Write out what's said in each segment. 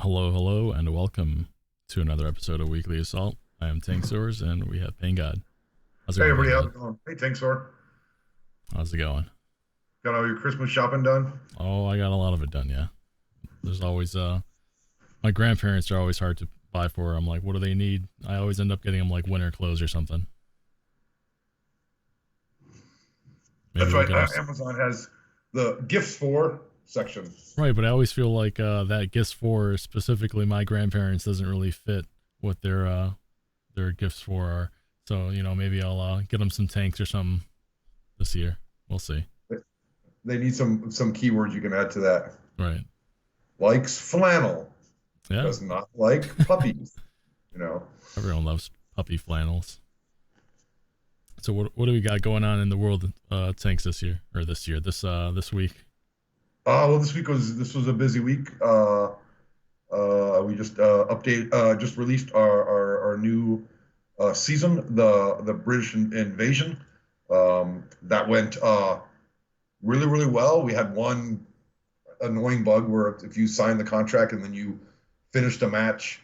Hello, hello, and welcome to another episode of Weekly Assault. I am Tank Soars, and we have Pain God. How's it Hey going, Pain everybody, how's God? it going? Hey, thanks, Sor. How's it going? Got all your Christmas shopping done? Oh, I got a lot of it done, yeah. There's always, my grandparents are always hard to buy for. I'm like, what do they need? I always end up getting them like winter clothes or something. Maybe That's we'll right. get them. Amazon has the gifts for section. Right, but I always feel like that gifts for specifically my grandparents doesn't really fit what their gifts for are. So, maybe I'll get them some tanks or something this year. We'll see. They need some keywords you can add to that. Right. Likes flannel, Yeah. does not like puppies. You know. Everyone loves puppy flannels. So what do we got going on in the world tanks this week? Well, this was a busy week. We just just released our new season, the British Invasion. That went really really well. We had one annoying bug where if you signed the contract and then you finished a match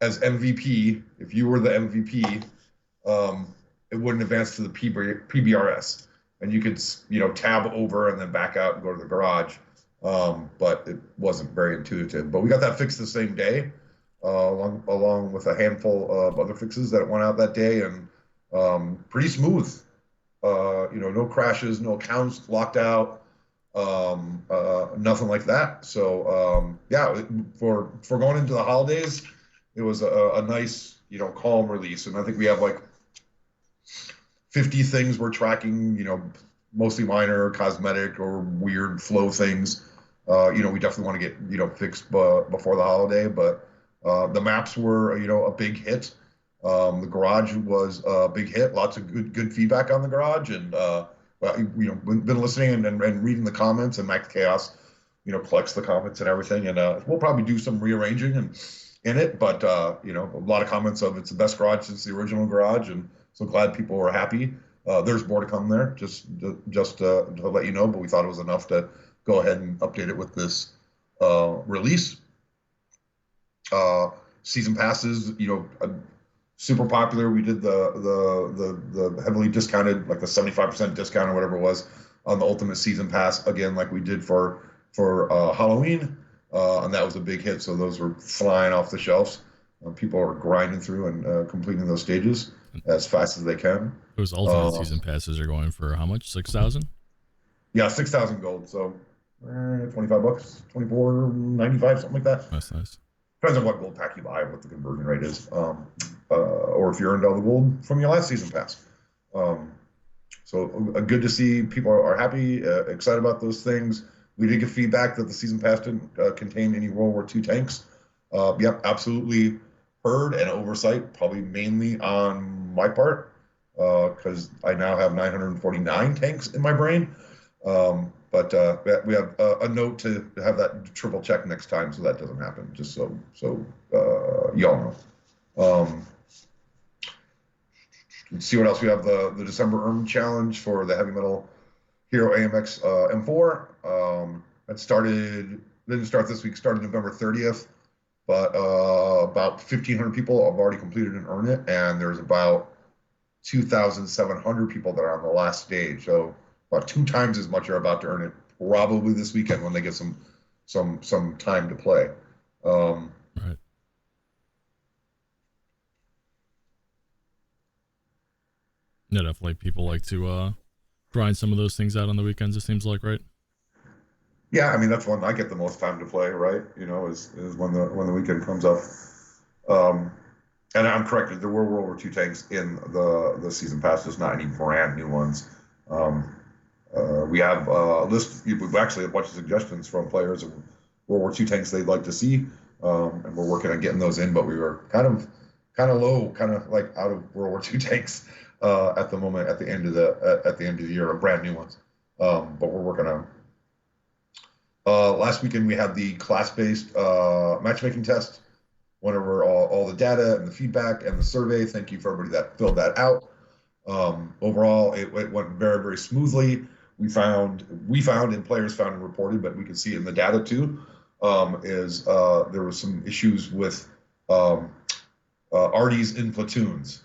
as MVP, if you were the MVP, it wouldn't advance to the PBRS, and you could tab over and then back out and go to the garage. But it wasn't very intuitive. But we got that fixed the same day, along with a handful of other fixes that went out that day, and pretty smooth. No crashes, no accounts locked out, nothing like that. So yeah, for going into the holidays, it was a nice calm release, and I think we have like 50 things we're tracking, mostly minor cosmetic or weird flow things. We definitely want to get fixed before the holiday, but the maps were a big hit. The garage was a big hit. Lots of good feedback on the garage, and been listening and reading the comments. And Max Chaos, collects the comments and everything. And we'll probably do some rearranging and in it. But a lot of comments of it's the best garage since the original garage, and so glad people were happy. There's more to come there, just to let you know. But we thought it was enough to go ahead and update it with this release. Season passes, super popular. We did the heavily discounted, like the 75% discount or whatever it was on the Ultimate Season Pass, again, like we did for Halloween, and that was a big hit. So those were flying off the shelves. People are grinding through and completing those stages as fast as they can. Those ultimate season passes are going for how much? 6,000? Yeah, 6,000 gold. So $25, 24.95, something like that. That's nice. Depends on what gold pack you buy, what the conversion rate is, or if you earned all the gold from your last season pass. So good to see people are happy, excited about those things. We did get feedback that the season pass didn't contain any World War II tanks. Yep, absolutely heard and oversight, probably mainly on my part, because I now have 949 tanks in my brain. But we have a note to have that triple check next time so that doesn't happen, just so y'all know. Let's see what else we have. The December Challenge for the Heavy Metal Hero AMX M4. Didn't start this week, started November 30th, but about 1,500 people have already completed and earned it, and there's about 2,700 people that are on the last stage. So about 2 times as much are about to earn it probably this weekend when they get some time to play. Right. Yeah, definitely. People like to grind some of those things out on the weekends. It seems like, right? Yeah, I mean that's when I get the most time to play, right? Is when the weekend comes up. Um, and I'm corrected. There were World War II tanks in the season pass, just not any brand new ones. We have a list. We've actually a bunch of suggestions from players of World War II tanks they'd like to see, and we're working on getting those in. But we were kind of low, kind of like out of World War II tanks at the moment. At the end of the year, brand new ones. But we're working on. Last weekend we had the class-based matchmaking test. Went over all the data and the feedback and the survey. Thank you for everybody that filled that out. Overall, it went very, very smoothly. We found, and players found and reported, but we could see it in the data too. is there was some issues with um, arties in platoons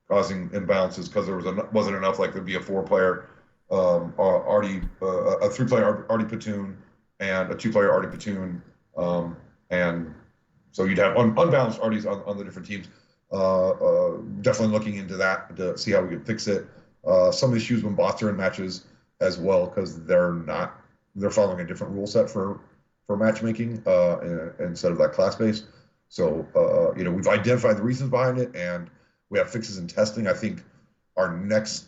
causing imbalances because there wasn't enough. Like there'd be a four-player arty, a three-player arty platoon, and a two-player arty platoon, and so you'd have unbalanced arties on the different teams. Definitely looking into that to see how we could fix it. Some issues when bots are in matches as well because they're following a different rule set for matchmaking instead of that class based. So we've identified the reasons behind it and we have fixes in testing. I think our next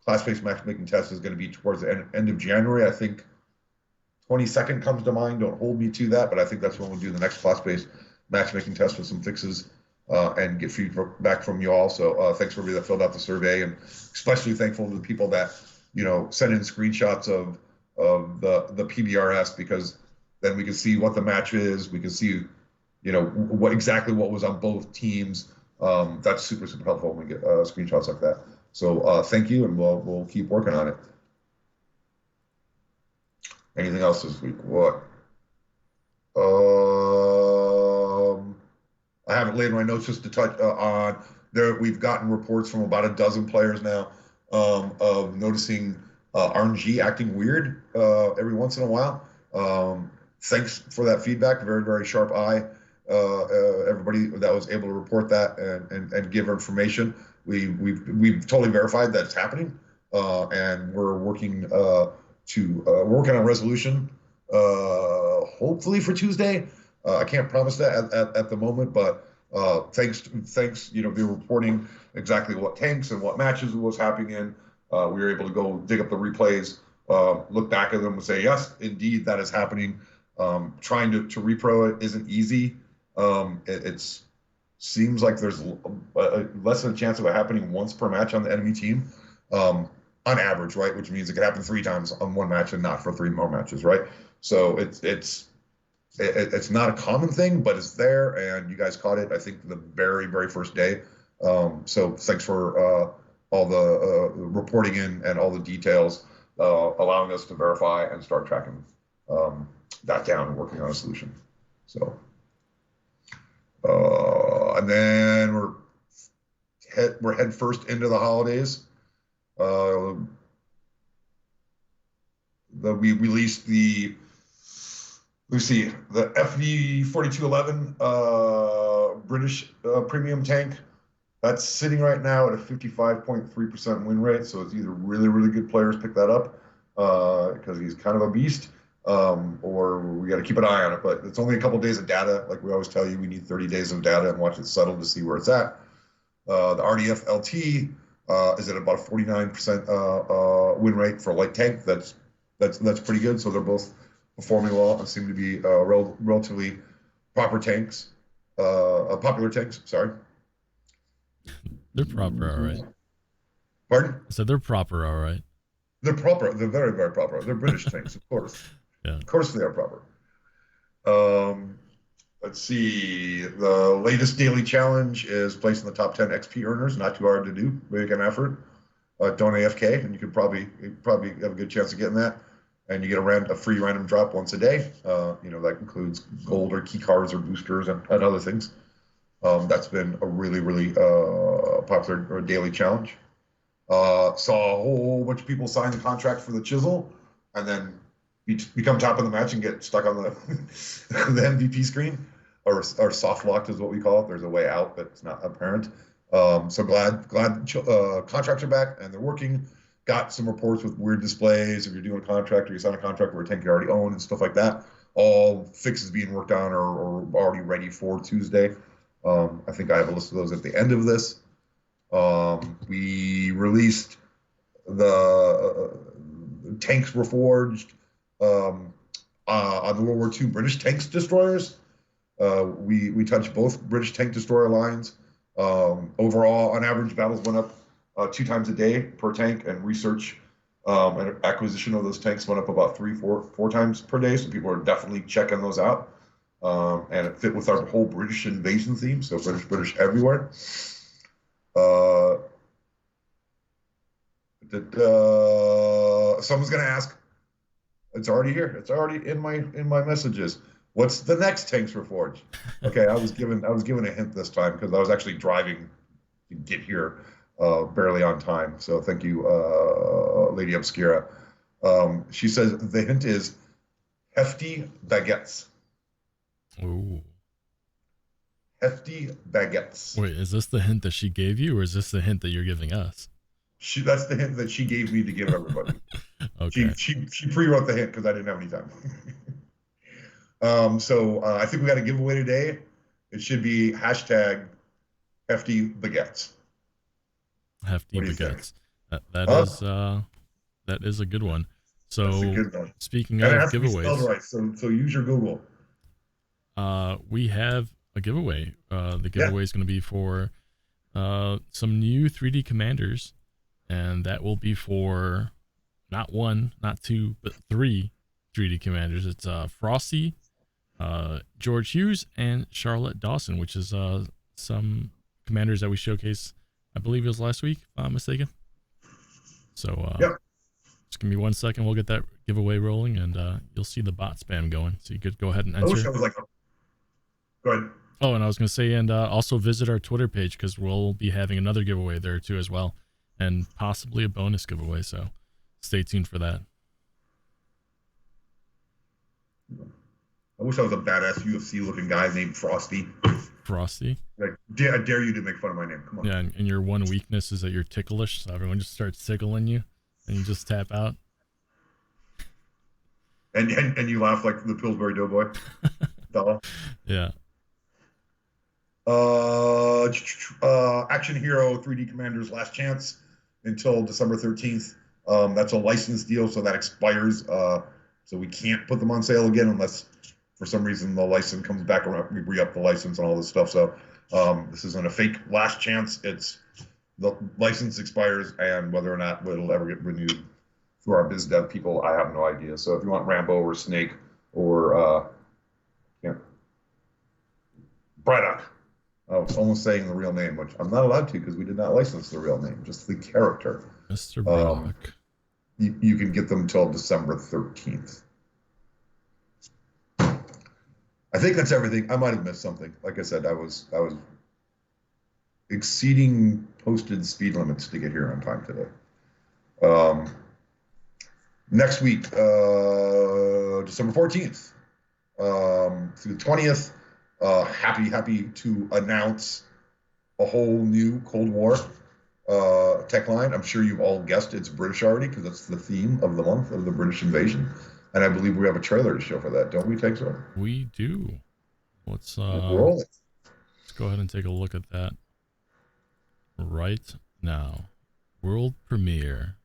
class-based matchmaking test is going to be towards the end of January. I think 22nd comes to mind. Don't hold me to that, but I think that's when we'll do the next class-based matchmaking test with some fixes and get feedback from you all. So thanks for everybody that filled out the survey, and especially thankful to the people that sent in screenshots of the PBRS, because then we can see what the match is. We can see what was on both teams. That's super helpful when we get screenshots like that. So thank you, and we'll keep working on it. Anything else this week? What? I haven't laid my notes just to touch on there. We've gotten reports from about a dozen players now of noticing RNG acting weird every once in a while. Thanks for that feedback. Very, very sharp eye. Everybody that was able to report that and give information. We've totally verified that it's happening, and we're working working on resolution. Hopefully for Tuesday. I can't promise that at the moment, but thanks, be reporting exactly what tanks and what matches was happening in. We were able to go dig up the replays, look back at them and say, yes, indeed, that is happening. Trying to repro it isn't easy. It seems like there's less than a chance of it happening once per match on the enemy team, on average, right? Which means it could happen 3 times on one match and not for 3 more matches, right? So it's not a common thing, but it's there, and you guys caught it, I think, the very, very first day. So thanks for all the reporting in and all the details, allowing us to verify and start tracking that down and working on a solution. So, and then we're head first into the holidays. We released the FV 4211 British premium tank. That's sitting right now at a 55.3% win rate. So it's either really, really good players pick that up because he's kind of a beast, or we got to keep an eye on it. But it's only a couple of days of data. Like we always tell you, we need 30 days of data and watch it settle to see where it's at. The RDF LT is at about a 49% win rate for a light tank. That's pretty good. So they're both performing well and seem to be relatively popular tanks. Sorry. They're proper, all right. Pardon? So they're proper, all right. They're proper. They're very, very proper. They're British tanks, of course. Yeah. Of course they are proper. Let's see. The latest daily challenge is placing the top 10 XP earners. Not too hard to do. Make an effort. Don't AFK, and you could probably have a good chance of getting that. And you get a free random drop once a day. That includes gold or key cards or boosters and other things. That's been a really, really popular daily challenge. Saw a whole bunch of people sign the contract for the chisel and then become top of the match and get stuck on the the MVP screen, or soft locked is what we call it. There's a way out, but it's not apparent. So glad contracts are back and they're working. Got some reports with weird displays. If you're doing a contract or you sign a contract where a tank you already own and stuff like that, all fixes being worked on or already ready for Tuesday. I think I have a list of those at the end of this. We released the tanks were forged on the World War II British tanks destroyers. We touched both British tank destroyer lines. Overall, on average, battles went up 2 times a day per tank, and research and acquisition of those tanks went up about 4 times per day. So people are definitely checking those out. And it fit with our whole British invasion theme, so British everywhere. Someone's gonna ask. It's already here. It's already in my messages. What's the next Tanks for Forge? Okay, I was given a hint this time because I was actually driving to get here, barely on time. So thank you, Lady Obscura. She says the hint is hefty baguettes. Ooh. Hefty baguettes. Wait, is this the hint that she gave you, or is this the hint that you're giving us? That's the hint that she gave me to give everybody. She Okay. she she pre-wrote the hint because I didn't have any time. So I think we got a giveaway today. It should be hashtag hefty baguettes. Hefty What do you think? baguettes. That Huh? that is a good one. That's a So good one. speaking And it of has to be spelled giveaways, right. So use your Google. we have a giveaway. The Yeah. giveaway is going to be for some new 3D commanders, and that will be for not one, not two, but three 3D commanders. It's Frosty, George Hughes, and Charlotte Dawson, which is some commanders that we showcased. I believe it was last week, if I'm not mistaken. So Yep. just give me 1 second. We'll get that giveaway rolling, and you'll see the bot spam going. So you could go ahead and I wish I enter. was like, go ahead. Oh, and I was going to say, and also visit our Twitter page because we'll be having another giveaway there too as well, and possibly a bonus giveaway. So stay tuned for that. I wish I was a badass UFC looking guy named Frosty. Frosty. Like, I dare you to make fun of my name. Come on. Yeah, and your one weakness is that you're ticklish, so everyone just starts tickling you, and you just tap out. And you laugh like the Pillsbury Doughboy. Fella. Yeah. Action Hero 3D Commander's Last Chance until December 13th. That's a license deal, so that expires. So we can't put them on sale again unless for some reason the license comes back around. We re-up the license and all this stuff. So this isn't a fake last chance. It's the license expires, and whether or not it'll ever get renewed through our biz dev people, I have no idea. So if you want Rambo or Snake or yeah, Braddock. I was almost saying the real name, which I'm not allowed to because we did not license the real name, just the character. Mr. Braddock. You can get them until December 13th. I think that's everything. I might have missed something. Like I said, I was exceeding posted speed limits to get here on time today. Next week, December 14th through the 20th, happy to announce a whole new Cold War tech line. I'm sure you've all guessed it's British already because it's the theme of the month of the British invasion. And I believe we have a trailer to show for that, don't we, Texor? We do. Let's Roll it. let's go ahead and take a look at that right now. World premiere.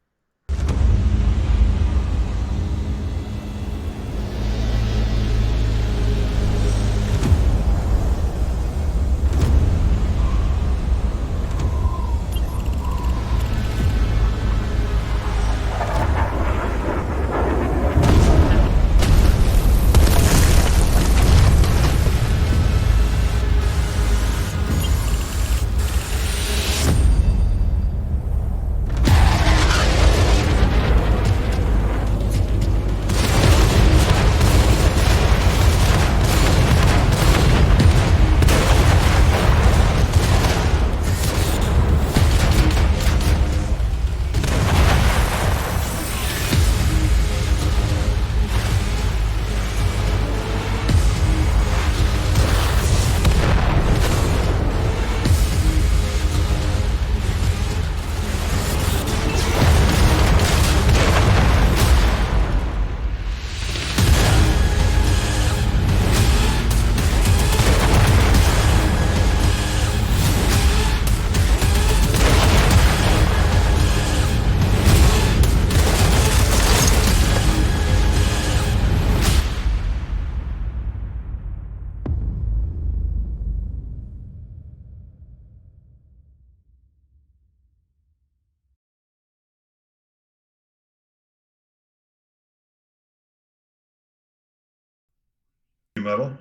Metal.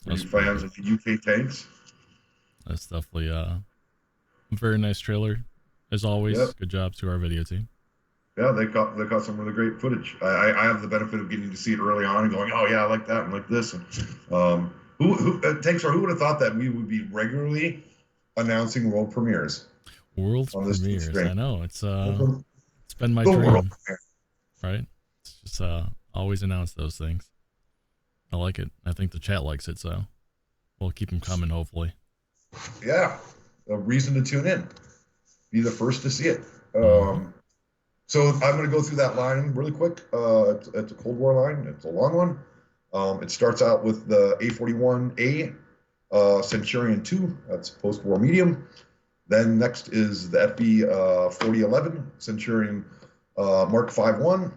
For That's you pretty fans good. of the UK tanks. That's definitely a very nice trailer. As always, Yep. good job to our video team. Yeah, they caught some really great footage. I have the benefit of getting to see it early on and going, oh yeah, I like that and like this. And who would have thought that we would be regularly announcing world premieres World's on this premieres. stream? I know The it's been my world dream, premiere. right? It's just always announce those things. I like it. I think the chat likes it, so we'll keep them coming. Hopefully. Yeah, a reason to tune in. Be the first to see it. Mm-hmm. So I'm going to go through that line really quick. It's a Cold War line. It's a long one. It starts out with the A41A Centurion 2. That's post-war medium. Then next is the FB 4011 Centurion Mark 5.1.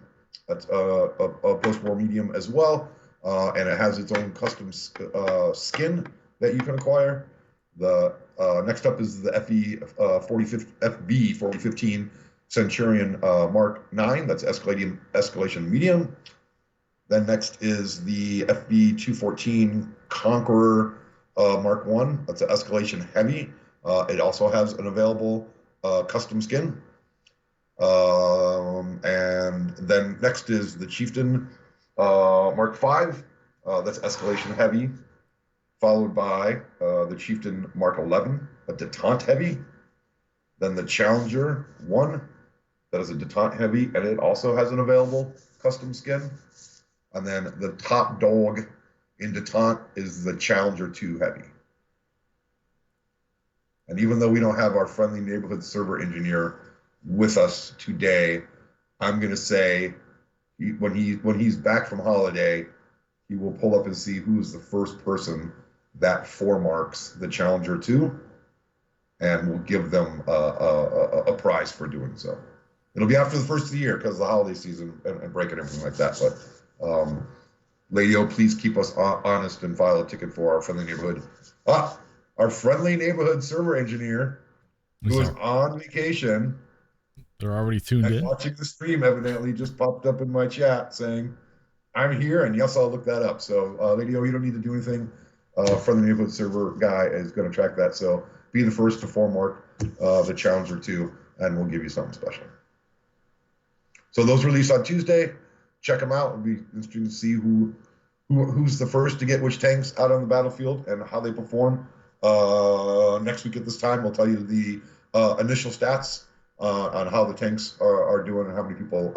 That's a post-war medium as well, and it has its own custom skin that you can acquire. The next up is the FB 4015 Centurion Mark 9. That's escalation medium. Then next is the FB 214 Conqueror Mark 1. That's an escalation heavy. It also has an available custom skin. And then next is the Chieftain Mark 5. That's escalation heavy, followed by the Chieftain Mark 11, a detente heavy. Then the Challenger 1, that is a detente heavy, and it also has an available custom skin. And then the top dog in detente is the Challenger 2 heavy. And even though we don't have our friendly neighborhood server engineer with us today, I'm going to say when he's back from holiday, he will pull up and see who is the first person that foremarks the Challenger 2, and we'll give them a prize for doing so. It'll be after the first of the year because of the holiday season and break and everything like that. But Lady-O, please keep us honest and file a ticket for our friendly neighborhood. Our friendly neighborhood server engineer who is on vacation. They're already tuned in. Watching the stream evidently just popped up in my chat saying, I'm here, and yes, I'll look that up. So, Lady-O, you don't need to do anything. Friendly neighborhood server guy is going to track that. So, be the first to foremark the Challenger 2, and we'll give you something special. So, those release on Tuesday. Check them out. It'll be interesting to see who's the first to get which tanks out on the battlefield and how they perform. Next week at this time, we'll tell you the initial stats on how the tanks are doing and how many people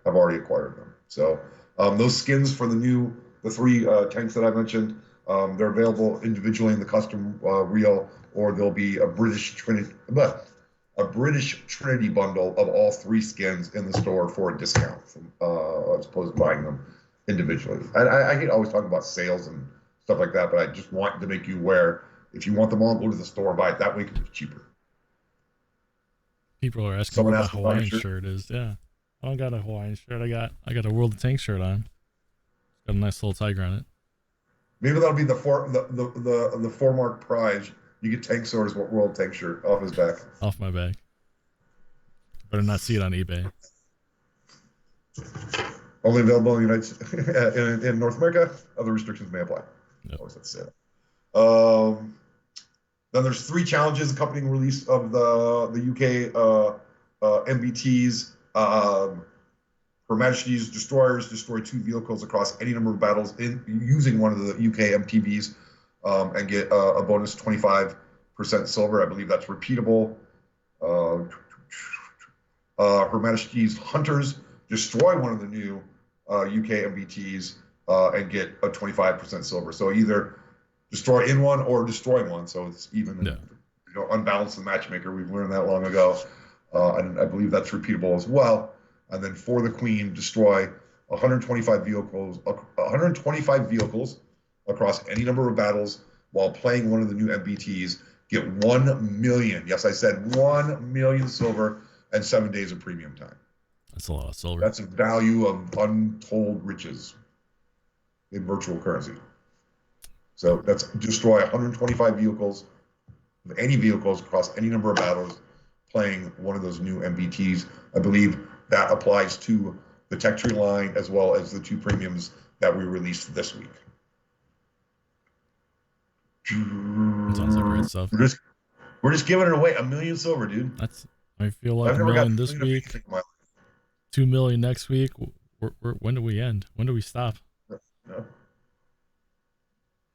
have already acquired them. So those skins for the three tanks that I mentioned, they're available individually in the custom reel, or there'll be a British Trinity bundle of all three skins in the store for a discount, as opposed to buying them individually. I hate always talking about sales and stuff like that, but I just want to make you aware. If you want them all, go to the store and buy it that way because it's cheaper. People are asking what my Hawaiian shirt is. Yeah, I don't got a Hawaiian shirt. I got a World of Tanks shirt on. Got a nice little tiger on it. Maybe that'll be the foremark prize. You get Tank Sword's World Tank shirt off his back. Off my back. Better not see it on eBay. Only available in in North America. Other restrictions may apply. Yep. Always have to say that. Then there's 3 challenges accompanying release of the UK MBTs. Her Majesty's destroyers destroy 2 vehicles across any number of battles using one of the UK MTBs and get a bonus 25% silver. I believe that's repeatable. Her Majesty's hunters destroy one of the new UK MBTs and get a 25% silver. So either destroy in one or destroy one. So it's even, unbalanced the matchmaker. We've learned that long ago. And I believe that's repeatable as well. And then for the Queen, destroy 125 vehicles across any number of battles while playing one of the new MBTs. Get 1 million. Yes, I said 1 million silver and 7 days of premium time. That's a lot of silver. That's a value of untold riches in virtual currency. So that's destroy 125 vehicles, any vehicles across any number of battles, playing one of those new MBTs. I believe that applies to the Tech Tree line as well as the 2 premiums that we released this week. Sounds like great stuff. We're just giving it away. 1 million silver, dude. I feel like 1 million this week. 2 million next week. When do we end? When do we stop? No.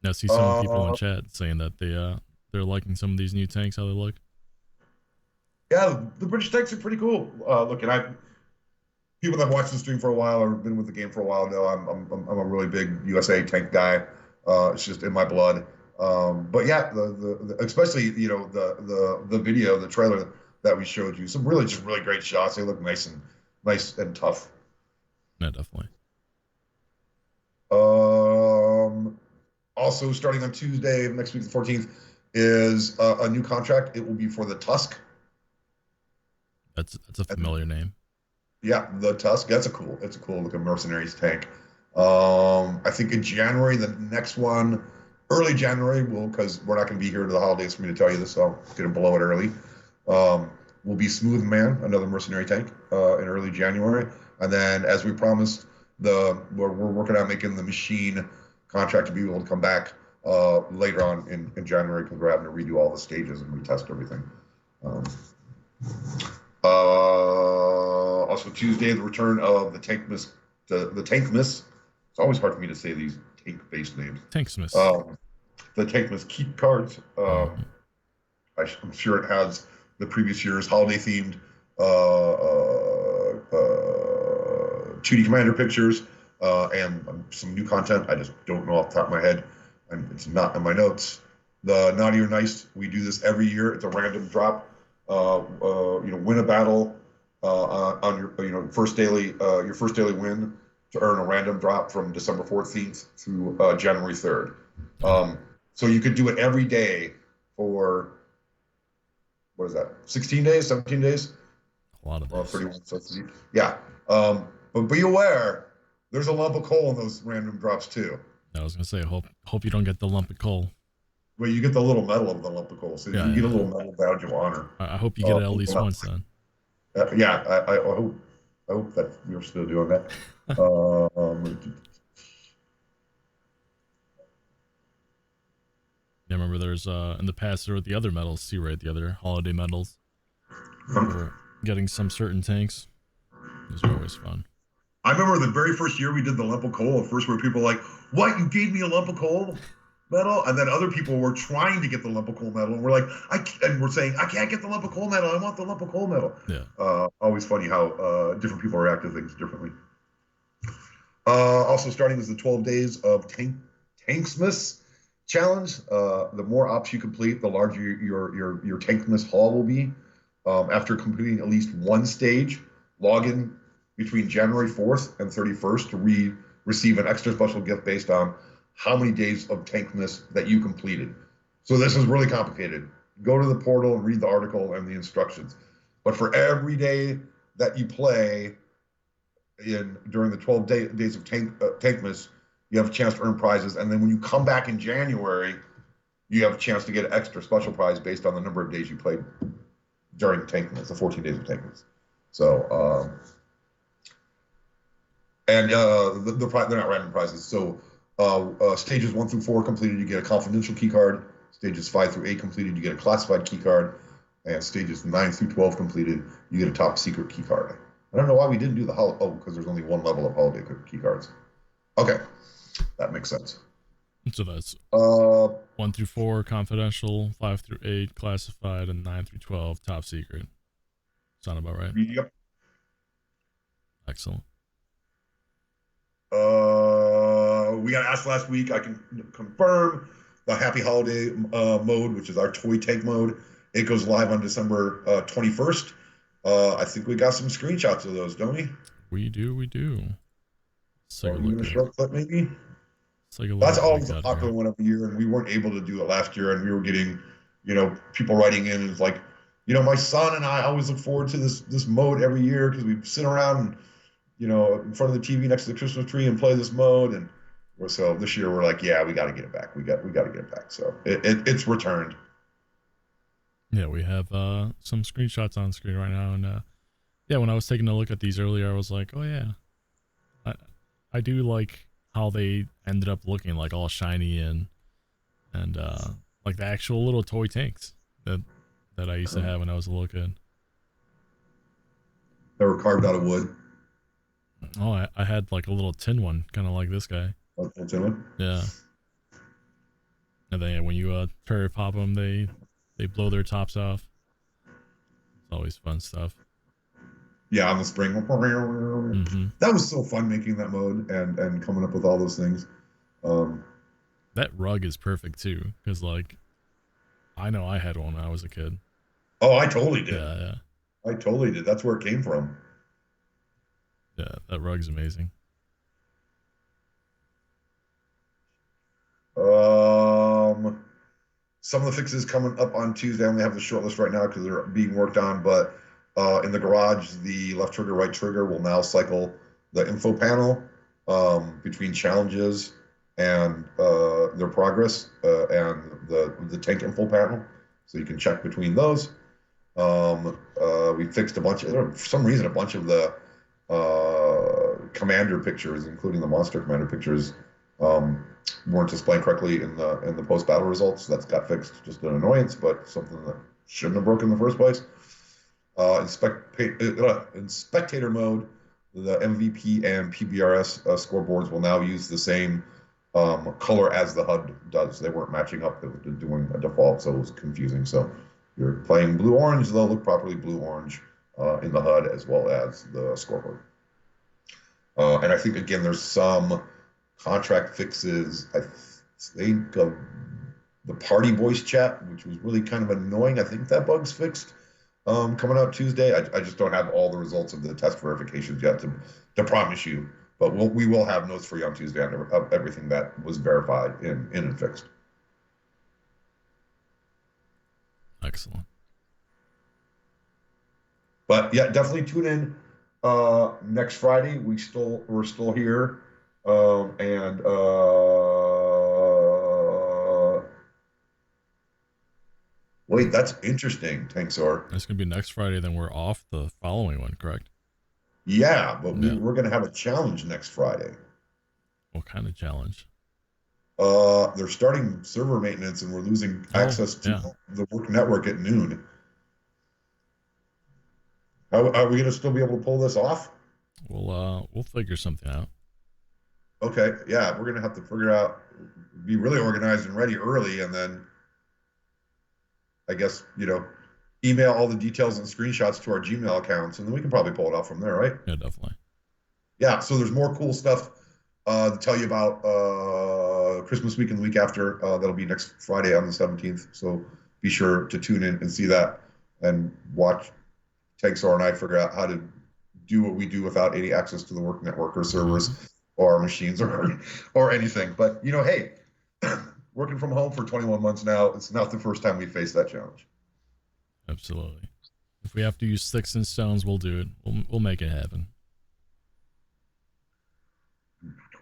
Now, see some people in Uh, chat saying that they're liking some of these new tanks. How they look. yeah, the British tanks are pretty cool. Look, and I people that have watched the stream for a while or been with the game for a while know I'm a really big USA tank guy. It's just in my blood. But yeah, the especially the video, the trailer that we showed you, some really just really great shots. They look nice and tough. Yeah, definitely. Also, starting on Tuesday next week, the 14th, is a new contract. It will be for the Tusk. That's a familiar name. Yeah, the Tusk. It's a cool looking mercenaries tank. I think in January, the next one, early January, because we're not going to be here to the holidays for me to tell you this, so I'm going to blow it early. Will be Smooth Man, another mercenary tank, in early January, and then as we promised, we're working on making the Machine contract to be able to come back later on in January because we're having to redo all the stages and retest everything. Also Tuesday, the return of the Tankmas. The Tankmas. It's always hard for me to say these tank-based names. Tanksmith. The Tankmas keep cards. I'm sure it has the previous year's holiday-themed 2D Commander pictures and some new content. I just don't know off the top of my head, and it's not in my notes. The Naughty or Nice, we do this every year. It's a random drop. Win a battle on your first daily win to earn a random drop from December 14th through January 3rd. So you could do it every day for, what is that, 16 days, 17 days? A lot of days. 31. So yeah. But be aware, there's a lump of coal in those random drops too. I was gonna say, hope you don't get the lump of coal. Well, you get the little medal of the lump of coal, so you get a little medal badge of honor. I hope you get it at least once then. I hope that you're still doing that. Yeah, remember there's in the past there were the other medals too, right? The other holiday medals for getting some certain tanks. Those are always fun. I remember the very first year we did the lump of coal. At first, where people were like, "What? You gave me a lump of coal medal?" And then other people were trying to get the lump of coal medal, and we're like, we're saying, "I can't get the lump of coal medal. I want the lump of coal medal." Yeah. Always funny how different people react to things differently. Also, starting is the 12 days of Tanksmas challenge. The more ops you complete, the larger your Tankmas haul will be. After completing at least one stage, log in between January 4th and 31st to receive an extra special gift based on how many days of Tankmas that you completed. So this is really complicated. Go to the portal and read the article and the instructions. But for every day that you play during the 12 days of Tankmas, you have a chance to earn prizes. And then when you come back in January, you have a chance to get an extra special prize based on the number of days you played during Tankmas, the 14 days of Tankmas. So, they're not random prizes. So stages 1 through 4 completed, you get a confidential key card. Stages 5 through 8 completed, you get a classified key card. And stages 9 through 12 completed, you get a top secret key card. I don't know why we didn't do the because there's only one level of holiday key cards. Okay, that makes sense. So that's 1 through 4 confidential, 5 through 8 classified, and 9 through 12 top secret. Sound about right? Yep. Excellent. We got asked last week. I can confirm the Happy Holiday mode, which is our toy tank mode. It goes live on December 21st. I think we got some screenshots of those, don't we? We do. So a short clip, maybe. That's always a popular one every year, and we weren't able to do it last year, and we were getting, people writing in and it's like, my son and I always look forward to this mode every year because we sit around, in front of the TV next to the Christmas tree and play this mode, and so this year we're like, yeah, we got to get it back. We got to get it back. So it's returned. Yeah, we have some screenshots on screen right now, and when I was taking a look at these earlier, I was like, oh yeah, I do like how they ended up looking like all shiny and like the actual little toy tanks that I used to have when I was a little kid. They were carved out of wood. Oh, I had like a little tin one, kind of like this guy. That's in it. Yeah. And then yeah, when you turret pop them, they blow their tops off. It's always fun stuff. Yeah, on the spring. Mm-hmm. That was so fun making that mode and coming up with all those things. Um, That rug is perfect too, because like I know I had one when I was a kid. oh, I totally did. Yeah, yeah, I totally did. That's where it came from. yeah. That rug's amazing. Um, some of the fixes coming up on Tuesday. I only have the short list right now because they're being worked on. But in the garage, the left trigger, right trigger will now cycle the info panel between challenges and their progress and the tank info panel, so you can check between those. We fixed a bunch of, for some reason, a bunch of the commander pictures, including the monster commander pictures, um, weren't displaying correctly in the post battle results. That's got fixed. Just an annoyance, but something that shouldn't have broken in the first place. In spectator mode, the MVP and PBRS scoreboards will now use the same color as the HUD does. They weren't matching up. They were doing a default, so it was confusing. So you're playing blue orange, they'll look properly blue orange in the HUD as well as the scoreboard. And I think again, there's some contract fixes. I think the party voice chat, which was really kind of annoying. I think that bug's fixed coming out Tuesday. I just don't have all the results of the test verifications yet to promise you. But we will have notes for you on Tuesday on everything that was verified in and fixed. Excellent. But yeah, definitely tune in next Friday. We're still here, and wait, that's interesting, Tanksor. It's gonna be next Friday. Then we're off the following one, correct? Yeah, but Yeah. we're going to have a challenge next Friday. What kind of challenge? They're starting server maintenance, and we're losing access to yeah. the work network at noon. Are we going to still be able to pull this off? We'll figure something out. Okay, yeah, we're going to have to figure out, be really organized and ready early, and then I guess, email all the details and screenshots to our Gmail accounts, and then we can probably pull it off from there, right? Yeah, definitely. Yeah, so there's more cool stuff to tell you about Christmas week and the week after. That'll be next Friday on the 17th. So be sure to tune in and see that and watch Tanksor and I figure out how to do what we do without any access to the work network or servers or our machines or anything. But, hey, working from home for 21 months now, it's not the first time we faced that challenge. Absolutely. If we have to use sticks and stones, we'll do it. We'll make it happen.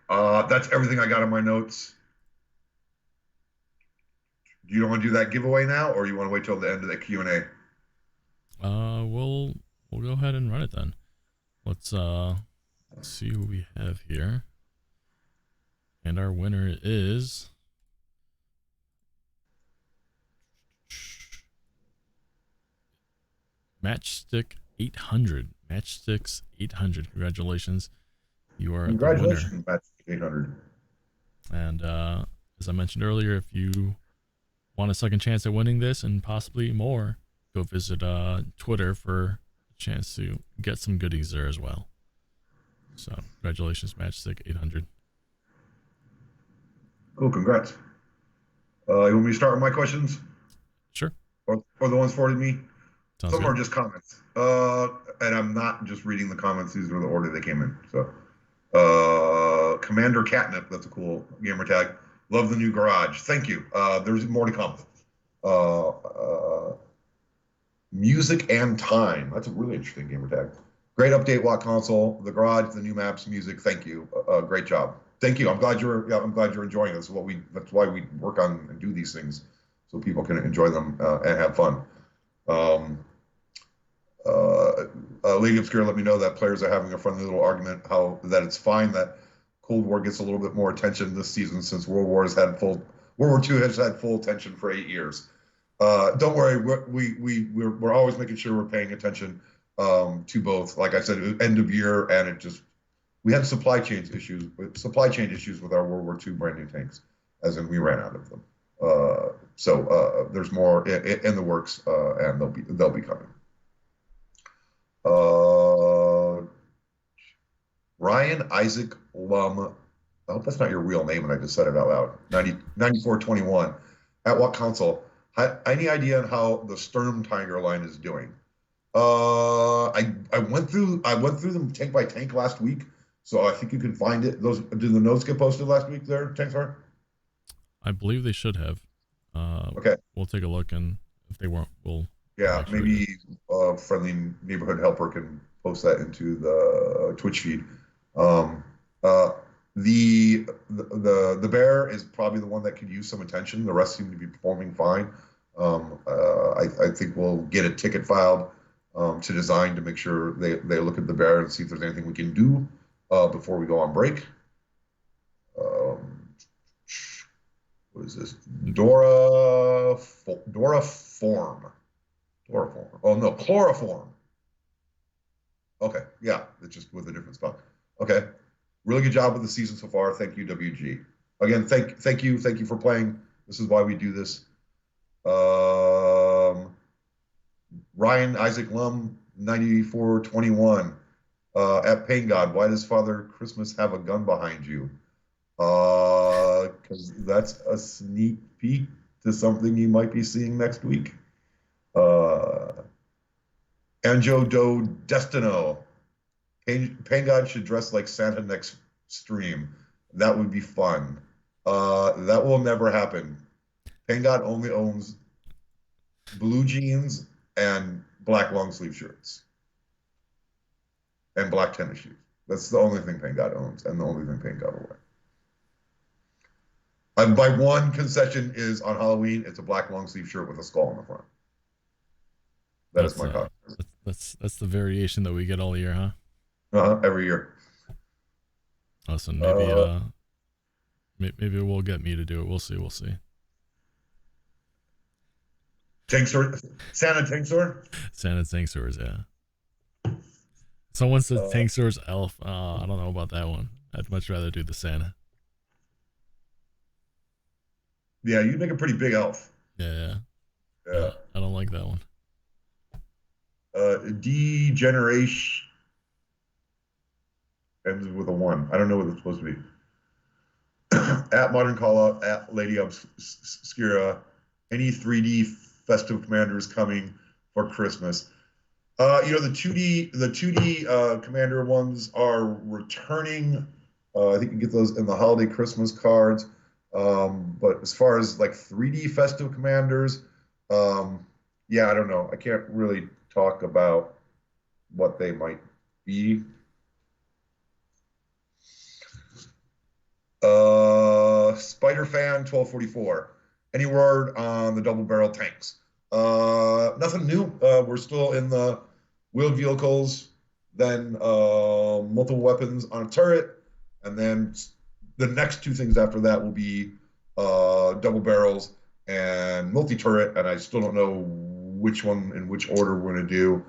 That's everything I got in my notes. Do you want to do that giveaway now, or you want to wait till the end of the Q&A? We'll go ahead and run it then. Let's see who we have here. And our winner is Matchstick 800. Matchsticks 800. Congratulations. You are Congratulations, the winner. Matchstick 800. And as I mentioned earlier, if you want a second chance at winning this and possibly more, go visit Twitter for a chance to get some goodies there as well. So congratulations, Matchstick 800. Cool, congrats. You want me to start with my questions? Sure. Or the ones forwarded me? Sounds Some good. are just comments. And I'm not just reading the comments. These are the order they came in. So, Commander Catnip, that's a cool gamer tag. Love the new garage. Thank you. There's more to come. Music and Time. That's a really interesting gamer tag. Great update, Watt Console, the garage, the new maps, music. Thank you. Great job. Thank you. I'm glad you're enjoying this. That's why we work on and do these things, so people can enjoy them and have fun. Lady Obscure let me know that players are having a friendly little argument that it's fine that Cold War gets a little bit more attention this season since World War II has had full attention for 8 years. Don't worry, we're always making sure we're paying attention to both. Like I said, it was end of year, and it just we had supply chain issues with our World War II brand new tanks, as in we ran out of them. So there's more in the works, and they'll be coming. Ryan Isaac Lum. I hope that's not your real name, and I just said it out loud. 9421. At what console? Any idea on how the Sturm Tiger line is doing? I went through them tank by tank last week, so I think you can find it. Did the notes get posted last week? There, tanks are. I believe they should have. Okay. We'll take a look, and if they weren't, we'll. Yeah, maybe a friendly neighborhood helper can post that into the Twitch feed. The bear is probably the one that could use some attention. The rest seem to be performing fine. I think we'll get a ticket filed to design to make sure they look at the bear and see if there's anything we can do before we go on break. What is this? Dora Form. Oh no, Chloroform. Okay, yeah, it's just with a different spell. Okay, really good job with the season so far. Thank you, WG. Again, thank you for playing. This is why we do this. Ryan Isaac Lum, 9421. At Pain God, why does Father Christmas have a gun behind you? Because that's a sneak peek to something you might be seeing next week. Anjo Do Destino. Pain God should dress like Santa next stream. That would be fun. That will never happen. Pain God only owns blue jeans and black long sleeve shirts and black tennis shoes. That's the only thing Pain God owns, and the only thing Pain God will wear. My one concession is on Halloween, it's a black long sleeve shirt with a skull on the front. That's my costume. That's the variation that we get all year, huh? Every year. Listen, maybe we'll get me to do it. We'll see. Tank sword, Santa tank sword. Santa tank swords, yeah. Someone said tank swords elf. I don't know about that one. I'd much rather do the Santa. Yeah, you make a pretty big elf. Yeah. I don't like that one. Degeneration ends with a 1. I don't know what it's supposed to be. At Modern Callout, at Lady Obscura, any 3D festive commanders coming for Christmas? The 2D commander ones are returning. I think you can get those in the holiday Christmas cards. But as far as like 3D festive commanders, yeah, I don't know. I can't really talk about what they might be. Spider Fan 1244. Any word on the double barrel tanks? Nothing new. We're still in the wheeled vehicles, then multiple weapons on a turret, and then the next two things after that will be double barrels and multi-turret, and I still don't know which one in which order we're going to do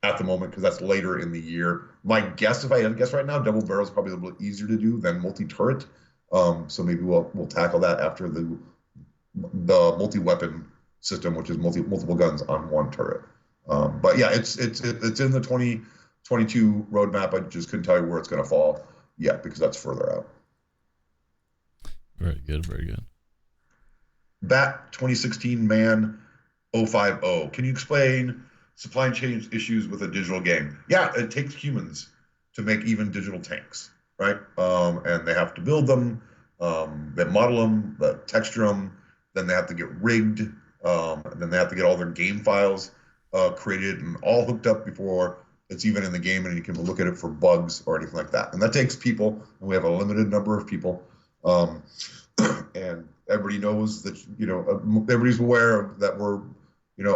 at the moment, because that's later in the year. My guess, if I had to guess right now, double barrel is probably a little bit easier to do than multi-turret. So maybe we'll tackle that after the multi-weapon system, which is multiple guns on one turret. But yeah, it's in the 2022 roadmap. I just couldn't tell you where it's going to fall yet because that's further out. Very good. Bat 2016 Man 050. Can you explain supply chain issues with a digital game? Yeah, it takes humans to make even digital tanks, right? And they have to build them, they model them, they texture them, then they have to get rigged, then they have to get all their game files created and all hooked up before it's even in the game and you can look at it for bugs or anything like that. And that takes people, and we have a limited number of people. And everybody knows that, everybody's aware that we're,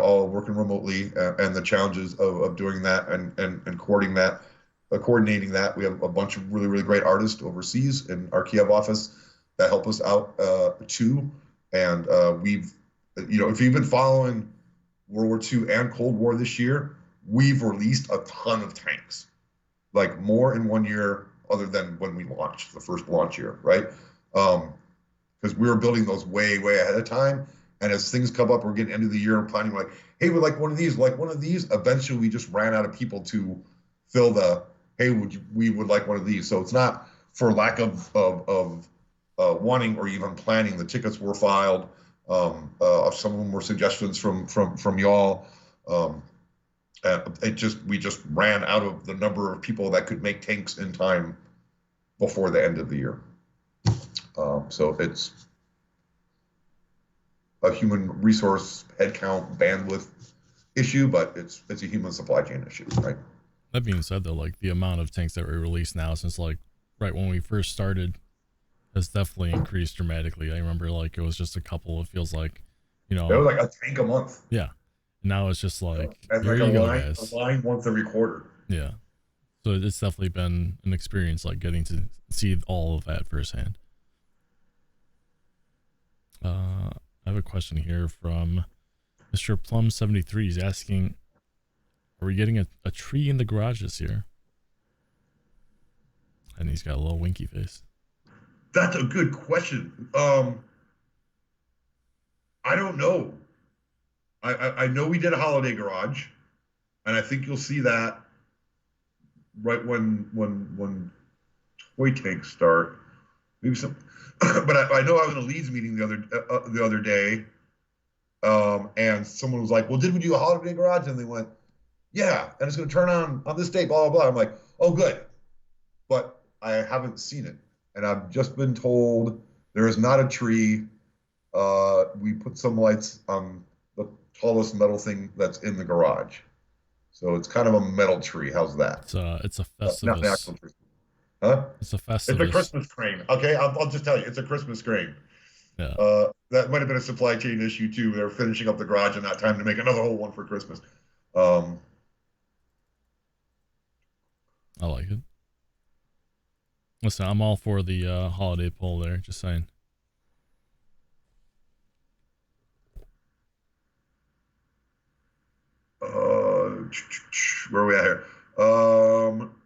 all working remotely and the challenges of doing that and coordinating that. We have a bunch of really, really great artists overseas in our Kiev office that help us out too. And we've, if you've been following World War II and Cold War this year, we've released a ton of tanks. like more in 1 year, other than when we launched the first launch year, right? Because we were building those way ahead of time. And as things come up, we're getting end of the year and planning like, hey, we like one of these, like one of these. Eventually, we just ran out of people to fill the, hey, we would like one of these. So it's not for lack of wanting or even planning. The tickets were filed. Some of them were suggestions from y'all. We just ran out of the number of people that could make tanks in time before the end of the year. So it's a human resource headcount bandwidth issue, but it's a human supply chain issue, right? That being said, though, like the amount of tanks that were released now since like right when we first started has definitely increased dramatically. I remember like it was just a couple. It feels like, you know, It was like a tank a month. Yeah. Now it's just like, and here like you go, guys. A line once every quarter. Yeah. So it's definitely been an experience, like getting to see all of that firsthand. I have a question here from Mr. Plum73. He's asking, are we getting a tree in the garage this year? And he's got a little winky face. That's a good question. I don't know. I know we did a holiday garage, and I think you'll see that right when toy tanks start. Maybe some, but I know I was in a Leeds meeting the other day, and someone was like, "Well, did we do a holiday garage?" And they went, "Yeah, and it's going to turn on this date." Blah blah blah. I'm like, "Oh, good," but I haven't seen it, and I've just been told there is not a tree. We put some lights on the tallest metal thing that's in the garage, so it's kind of a metal tree. How's that? It's a Festivus. Not an actual tree. Huh? It's a Festivus. It's a Christmas crane. Okay, I'll just tell you, it's a Christmas crane. Yeah. That might have been a supply chain issue too. They were finishing up the garage and not time to make another whole one for Christmas. I like it. Listen, I'm all for the holiday poll there. Just saying. Where are we at here?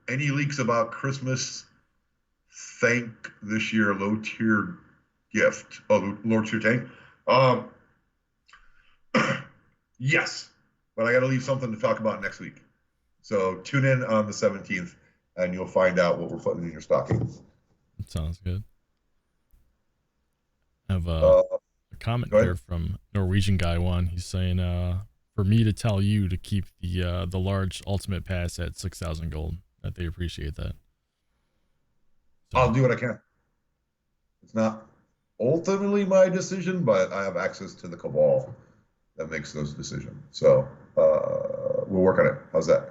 Any leaks about Christmas thank this year low tier gift? Oh, low tier tank. Yes, but I got to leave something to talk about next week. So tune in on the 17th, and you'll find out what we're putting in your stocking. Sounds good. I have a comment here from Norwegian Guy One. He's saying, for me to tell you to keep the large ultimate pass at 6,000 gold, that they appreciate that. So, I'll do what I can. It's not ultimately my decision, but I have access to the cabal that makes those decisions. So we'll work on it. How's that?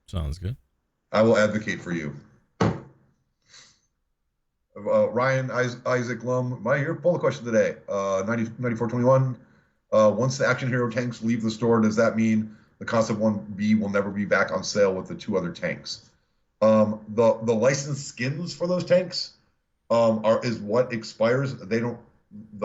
Sounds good. I will advocate for you. Ryan Isaac Lum, here, pull the question today. 9421. Once the action hero tanks leave the store, does that mean the Concept 1B will never be back on sale with the two other tanks? The licensed skins for those tanks is what expires. The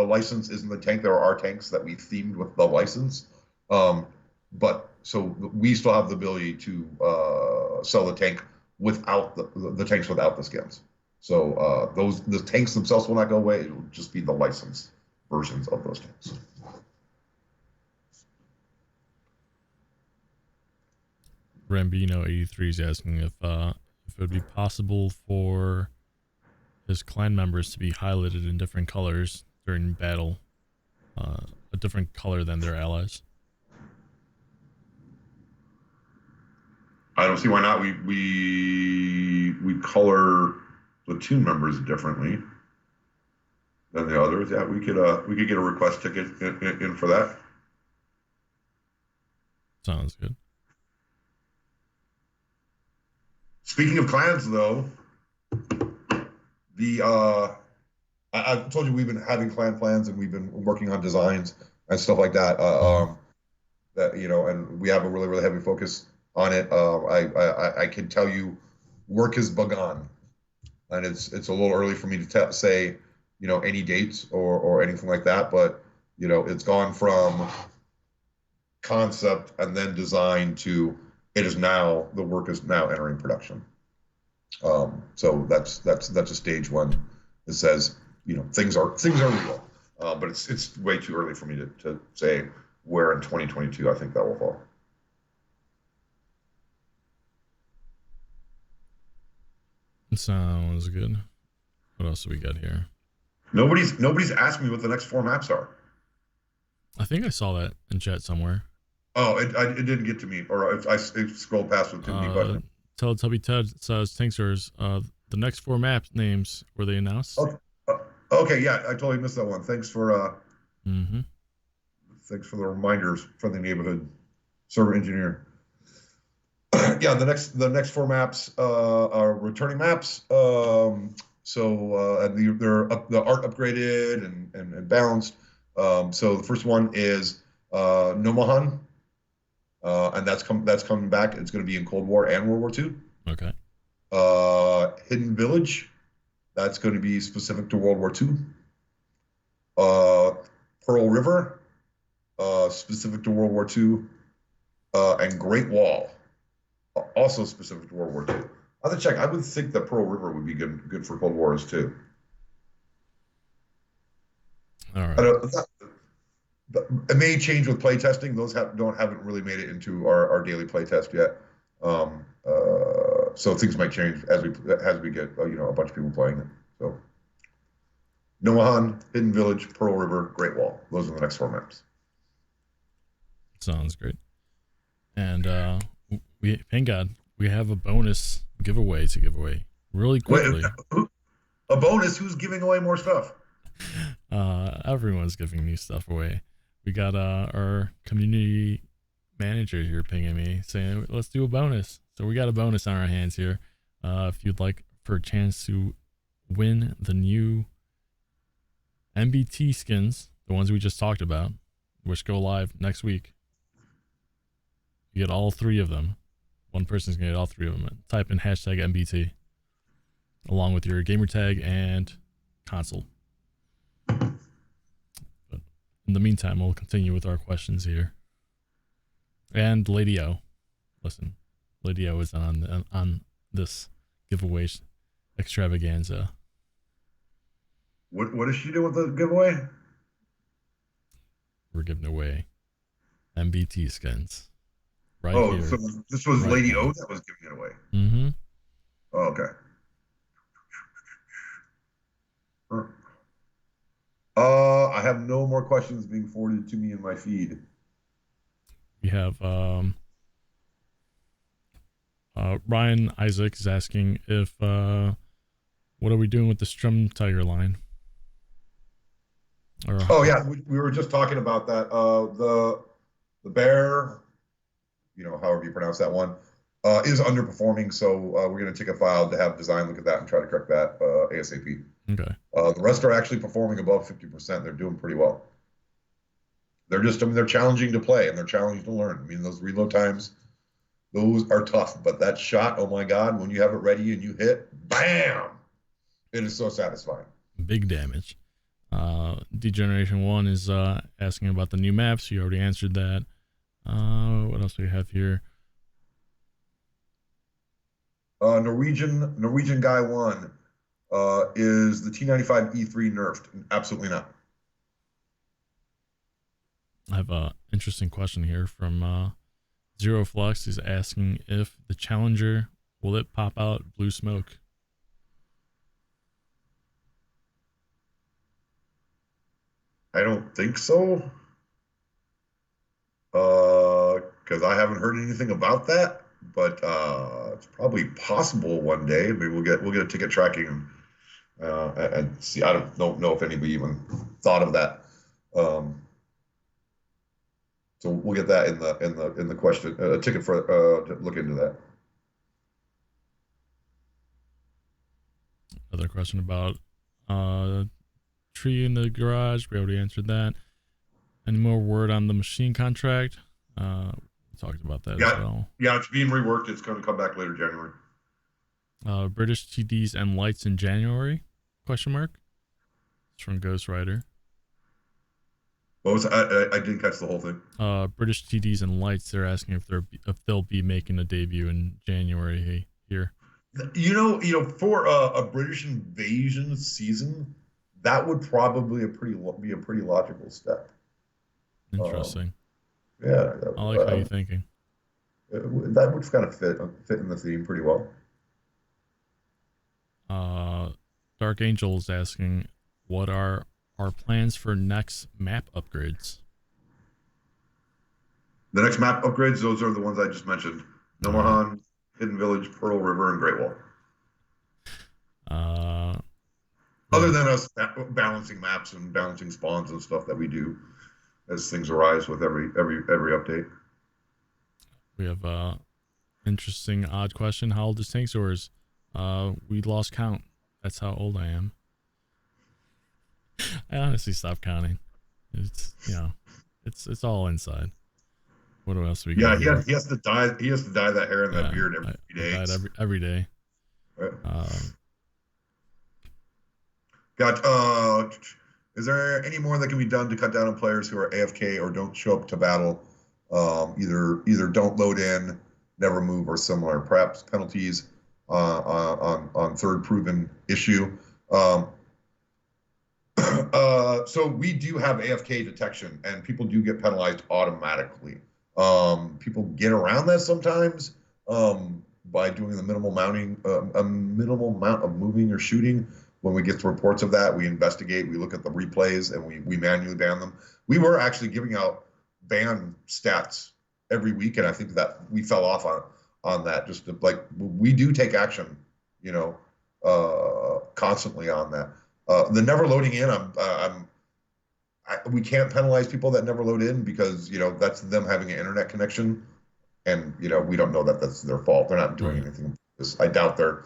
license isn't the tank. There are tanks that we themed with the license. But so we still have the ability to sell the tank without the tanks without the skins. So the tanks themselves will not go away. It will just be the licensed versions of those tanks. Rambino83 is asking if it would be possible for his clan members to be highlighted in different colors during battle, a different color than their allies. I don't see why not. We color platoon members differently than the others. Yeah, we could get a request ticket in for that. Sounds good. Speaking of clans, though, I've told you we've been having clan plans and we've been working on designs and stuff like that. That and we have a really heavy focus on it. I can tell you, work has begun, and it's a little early for me to say any dates or anything like that. But it's gone from concept and then design to It is now the work is now entering production. So that's a stage one that says, things are real, but it's way too early for me to say where in 2022 I think that will fall. Sounds good. What else do we got here? Nobody's asked me what the next four maps are. I think I saw that in chat somewhere. Oh, it didn't get to me, or if I scrolled past with too many questions. Teletubby Ted says, Tinksters, the next four map names were they announced? Okay, okay, yeah, I totally missed that one. Mm-hmm. Thanks for the reminders from the neighborhood server engineer. Yeah, the next four maps are returning maps. And the art upgraded and balanced. So the first one is Nomahan, and that's coming back. It's going to be in Cold War and World War II. Okay. Hidden Village, that's going to be specific to World War II. Pearl River, specific to World War II, and Great Wall, also specific to World War II. I have to check. I would think that Pearl River would be good for Cold Wars too. All right. It may change with play testing. Those haven't really made it into our daily play test yet. So things might change as we get a bunch of people playing it. So Nomahan, Hidden Village, Pearl River, Great Wall. Those are the next four maps. Sounds great. And thank God we have a bonus giveaway to give away really quickly. Wait, a bonus? Who's giving away more stuff? Everyone's giving new stuff away. We got our community manager here pinging me saying, let's do a bonus. So we got a bonus on our hands here. If you'd like for a chance to win the new MBT skins, the ones we just talked about, which go live next week, you get all three of them. One person's gonna get all three of them. Type in hashtag MBT along with your gamer tag and console. But in the meantime, we'll continue with our questions here. And Lady O, listen, Lady O is on this giveaway extravaganza. What does she do with the giveaway? We're giving away MBT skins. Right here. So this was right Lady now. O that was giving it away. Mm-hmm. Oh, okay. I have no more questions being forwarded to me in my feed. We have Ryan Isaac is asking if what are we doing with the Strum Tiger line? Oh yeah, we were just talking about that. The bear, however you pronounce that one, is underperforming. So we're going to take a file to have design look at that and try to correct that ASAP. Okay. The rest are actually performing above 50%. They're doing pretty well. They're challenging to play and they're challenging to learn. I mean, those reload times, those are tough. But that shot, oh my God, when you have it ready and you hit, bam! It is so satisfying. Big damage. Degeneration 1 is asking about the new maps. You already answered that. What else do we have here? Norwegian Guy 1. Is the T95 E3 nerfed? Absolutely not. I have an interesting question here from Zero Flux. He's asking if the Challenger, will it pop out blue smoke? I don't think so. Because I haven't heard anything about that, but it's probably possible one day. Maybe we'll get a ticket tracking and see. I don't know if anybody even thought of that. So we'll get that in the question, a ticket for to look into that. Another question about tree in the garage. We already answered that. Any more word on the machine contract? We talked about that as well. Yeah, it's being reworked. It's going to come back later January. British TDs and lights in January? Question mark. It's from Ghost Rider. What was I didn't catch the whole thing. British TDs and Lights. They're asking if they'll be making a debut in January here. For a British invasion season, that would probably be a pretty logical step. Um, Interesting. yeah, I like how you're thinking. that would kind of fit in the theme pretty well. Dark Angel is asking, what are our plans for next map upgrades? The next map upgrades, those are the ones I just mentioned: Nomahan, Hidden Village, Pearl River, and Great Wall. Other than us balancing maps and balancing spawns and stuff that we do as things arise with every update. We have interesting odd question. How old is Tanksaurus? We lost count. That's how old I am. I honestly stopped counting. It's it's all inside. What else we got? Yeah, he has to dye. He has to dye that hair and that beard every days. Every day. Right. Is there any more that can be done to cut down on players who are AFK or don't show up to battle? Either don't load in, never move, or similar. Perhaps penalties on third proven issue. So we do have AFK detection, and people do get penalized automatically. People get around that sometimes by doing the minimal amount of moving or shooting. When we get to reports of that, we investigate, we look at the replays, and we manually ban them. We were actually giving out ban stats every week, and I think that we fell off on that. Just we do take action, constantly on that. The never loading in, we can't penalize people that never load in because that's them having an internet connection, and we don't know that that's their fault. They're not doing anything. I doubt they're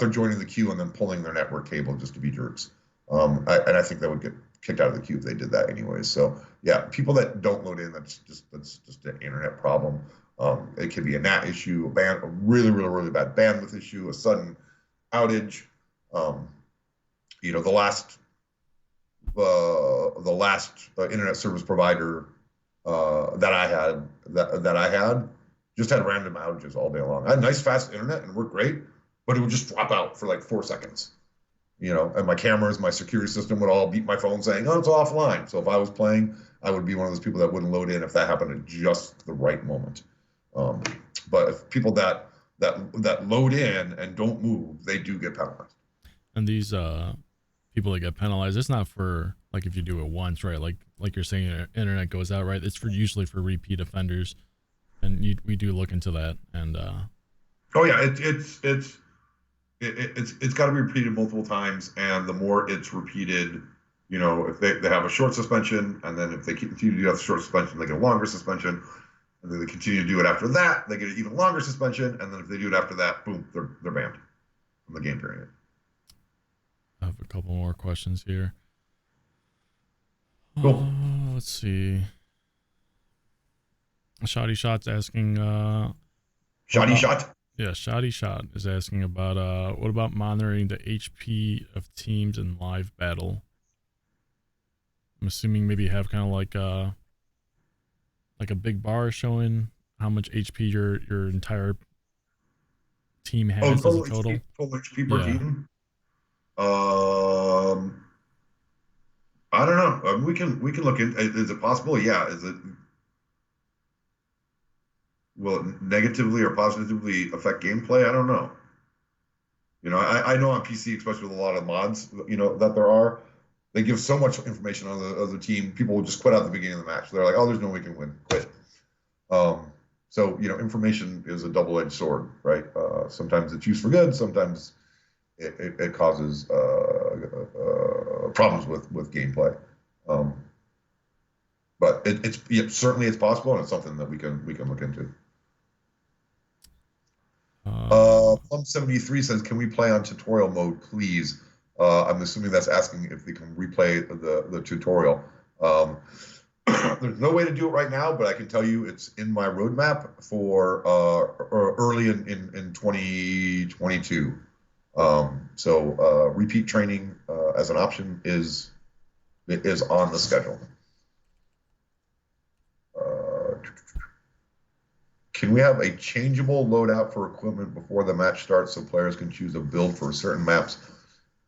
joining the queue and then pulling their network cable just to be jerks. And I think that would get kicked out of the queue if they did that anyways. So yeah, people that don't load in, that's just an internet problem. It could be a NAT issue, a really, really, really bad bandwidth issue, a sudden outage. The last internet service provider that I had just had random outages all day long. I had nice fast internet and worked great, but it would just drop out for like 4 seconds. And my cameras, my security system would all beep my phone saying, "Oh, it's offline." So if I was playing, I would be one of those people that wouldn't load in if that happened at just the right moment. But if people that load in and don't move, they do get penalized. And these people that get penalized, it's not for like if you do it once, right? Like you're saying, your internet goes out, right? It's usually for repeat offenders, and we do look into that. And oh yeah, it's got to be repeated multiple times, and the more it's repeated, if they have a short suspension, and then if they continue to do that short suspension, they get a longer suspension, and then they continue to do it after that, they get an even longer suspension, and then if they do it after that, boom, they're banned from the game period. I have a couple more questions here. Cool. Let's see. Shoddy Shot's asking. Shoddy Shot? Yeah, Shoddy Shot is asking about what about monitoring the HP of teams in live battle? I'm assuming maybe you have kind of like a big bar showing how much HP your entire team has as a total. Total HP per team. I don't know. We can look in. Is it possible? Yeah. Will it negatively or positively affect gameplay? I don't know. I know on PC, especially with a lot of mods, that there are, they give so much information on the other team. People will just quit out at the beginning of the match. They're like, "Oh, there's no way we can win. Quit." So information is a double-edged sword, right? Sometimes it's used for good. Sometimes it causes problems with gameplay. But certainly it's possible, and it's something that we can look into. Plum 73 says, "Can we play on tutorial mode, please?" I'm assuming that's asking if they can replay the tutorial. There's no way to do it right now, but I can tell you it's in my roadmap for early in 2022. So repeat training as an option is on the schedule. can we have a changeable loadout for equipment before the match starts so players can choose a build for certain maps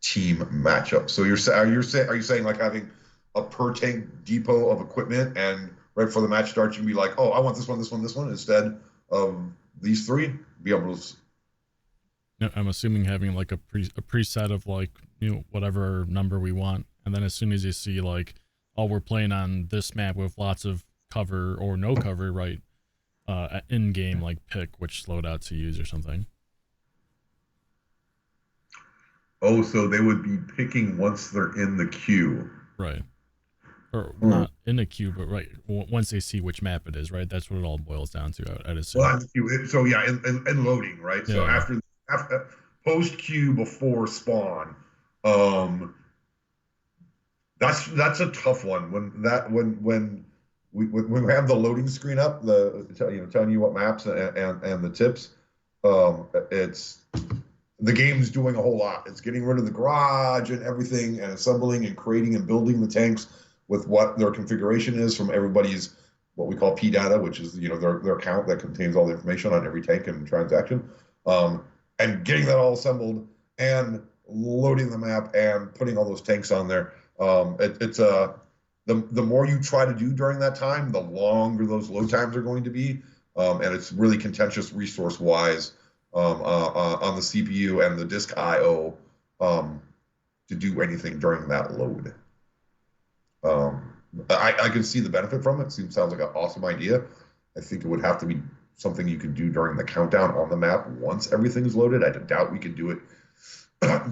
team matchup? So are you saying like having a per tank depot of equipment and right before the match starts you can be like, oh, I want this one, this one, this one instead of these three? Be able to. No, I'm assuming having like a preset of like, whatever number we want, and then as soon as you see like, oh, we're playing on this map with lots of cover or no cover, right? In game, like pick which loadout to use or something. Oh, so they would be picking once they're in the queue. Right. Or Hmm. not in a queue, but right once they see which map it is, right? That's what it all boils down to, I'd assume. Well, so yeah, and loading, right? So Yeah. after post queue before spawn, um, that's a tough one. When we have the loading screen up, telling you what maps and the tips, it's the game's doing a whole lot. It's getting rid of the garage and everything, and assembling and creating and building the tanks with what their configuration is from everybody's what we call P data, which is their account that contains all the information on every tank and transaction, and getting that all assembled and loading the map and putting all those tanks on there. It's the more you try to do during that time, the longer those load times are going to be, and it's really contentious resource wise on the CPU and the disk I/O to do anything during that load. I can see the benefit from it. Sounds like an awesome idea. I think it would have to be something you could do during the countdown on the map once everything's loaded. I doubt we could do it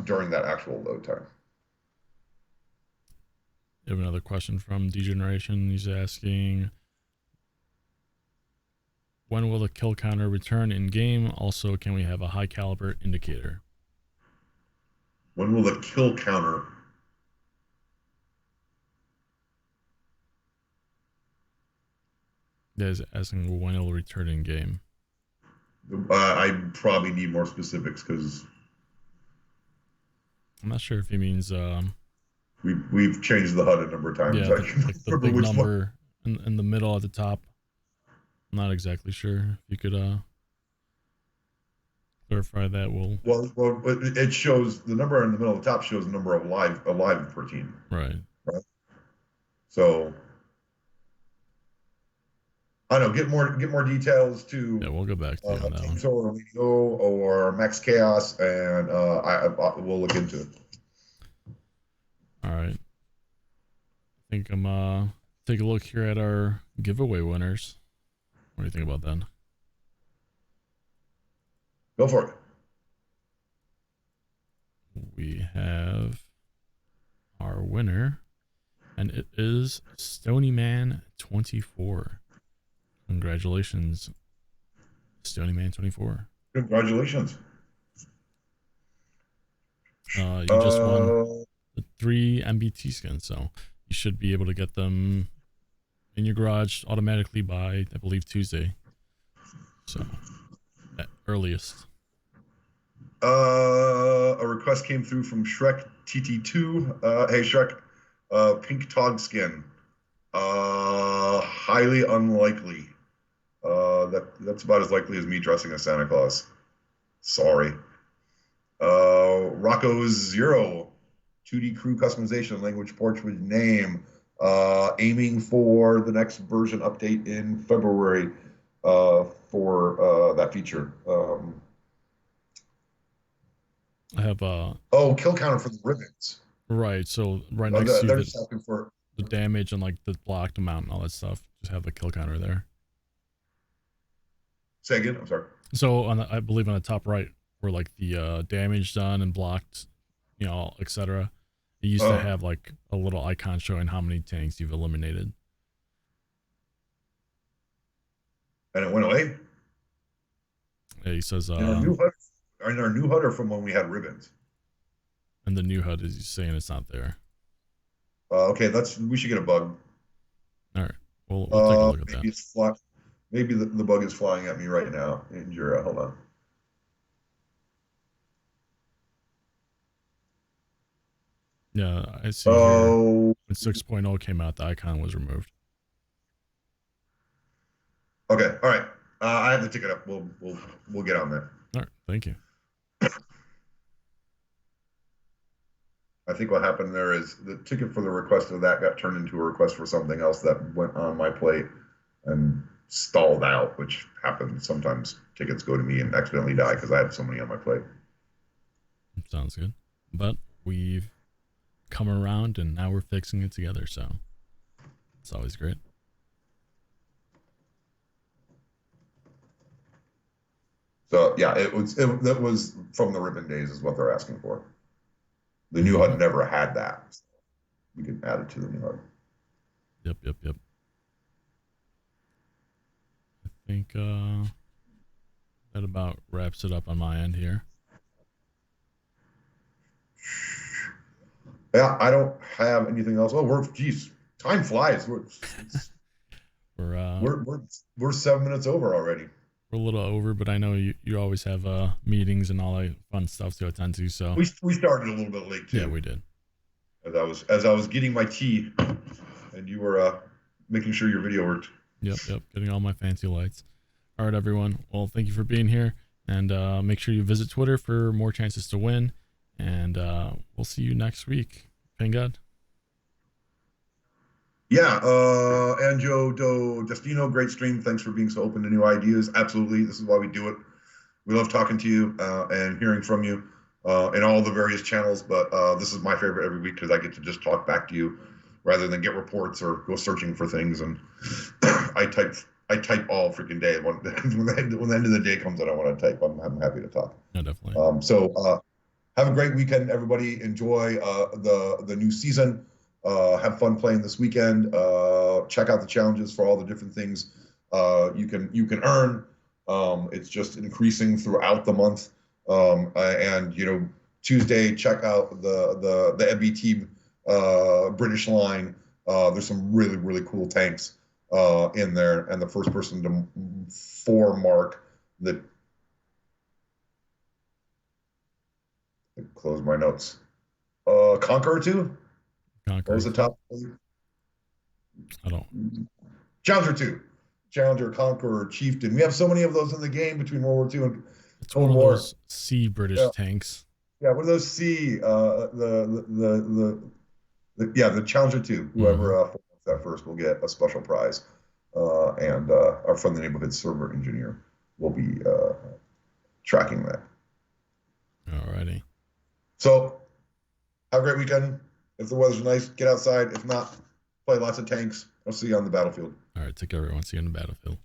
during that actual load time. You have another question from Degeneration. He's asking, when will the kill counter return in game? Also, can we have a high caliber indicator? When will the kill counter? Is asking when it'll return in game. I probably need more specifics because I'm not sure if he means we've changed the HUD a number of times. yeah, like the big number in the middle at the top. I'm not exactly sure. If you could clarify that, well, it shows the number in the middle of the top shows the number of alive per team. Right. So I don't know. Get more details to. Yeah, we'll go back to you on that one. Solar Leo or Max Chaos, and we'll look into it. All right. I think I'm take a look here at our giveaway winners. What do you think about that? Go for it. We have our winner, and it is Stonyman24. Congratulations, Stonyman24. Congratulations. You just won the 3 MBT skins, so you should be able to get them in your garage automatically by, I believe, Tuesday. So, at earliest. A request came through from Shrek TT2. Hey Shrek, pink Tog skin. Highly unlikely. That's about as likely as me dressing as Santa Claus. Sorry. Rocco's Zero, 2D crew customization, language portrait name, aiming for the next version update in February for that feature. I have kill counter for the ribbons. Right, so right next to they're just asking for the damage and like the blocked amount and all that stuff. Just have the kill counter there. Say again, I'm sorry. So I believe on the top right, where like the damage done and blocked, etc. It used to have like a little icon showing how many tanks you've eliminated. And it went away? Yeah, he says in our new HUD or from when we had ribbons? And the new HUD is saying it's not there. Okay, we should get a bug. All right, we'll take a look at maybe that. Maybe the bug is flying at me right now in Jira. Hold on. Yeah, I see. Here, when 6.0 came out, the icon was removed. Okay, all right. I I have the ticket up. We'll get on that. All right, thank you. I think what happened there is the ticket for the request of that got turned into a request for something else that went on my plate and stalled out, which happens sometimes. Tickets go to me and accidentally die because I had so many on my plate. Sounds good. But we've come around and now we're fixing it together, so it's always great. So yeah, that was from the ribbon days is what they're asking for. The new HUD never had that. So we can add it to the new HUD. Yep. I think that about wraps it up on my end here. Yeah, I don't have anything else. Oh, time flies. We're 7 minutes over already. We're a little over, but I know you always have meetings and all that fun stuff to attend to. So we started a little bit late too. Yeah, we did. As I was getting my tea, and you were making sure your video worked. Yep. Getting all my fancy lights. All right, everyone. Well, thank you for being here, and make sure you visit Twitter for more chances to win. And we'll see you next week. Pingad. Yeah, Anjo Do Destino, great stream. Thanks for being so open to new ideas. Absolutely, this is why we do it. We love talking to you and hearing from you in all the various channels. But this is my favorite every week because I get to just talk back to you rather than get reports or go searching for things. And I type all freaking day. When the end of the day comes and I want to type, I'm happy to talk. No, definitely. So have a great weekend, everybody. Enjoy the new season. Have fun playing this weekend. Check out the challenges for all the different things you can earn. It's just increasing throughout the month. And Tuesday, check out the MBT British line. There's some really, really cool tanks in there, and the first person to 4 mark that. Close my notes. Conqueror 2? What was the top? I don't. Challenger 2. Challenger, Conqueror, Chieftain. We have so many of those in the game between World War II and it's Cold War. Those C British tanks. Yeah, what are those C? The Challenger 2. Whoever that first will get a special prize. And our friendly neighborhood server engineer will be tracking that. Alrighty. So, have a great weekend. If the weather's nice, get outside. If not, play lots of tanks. I'll see you on the battlefield. All right, take care, everyone. See you on the battlefield.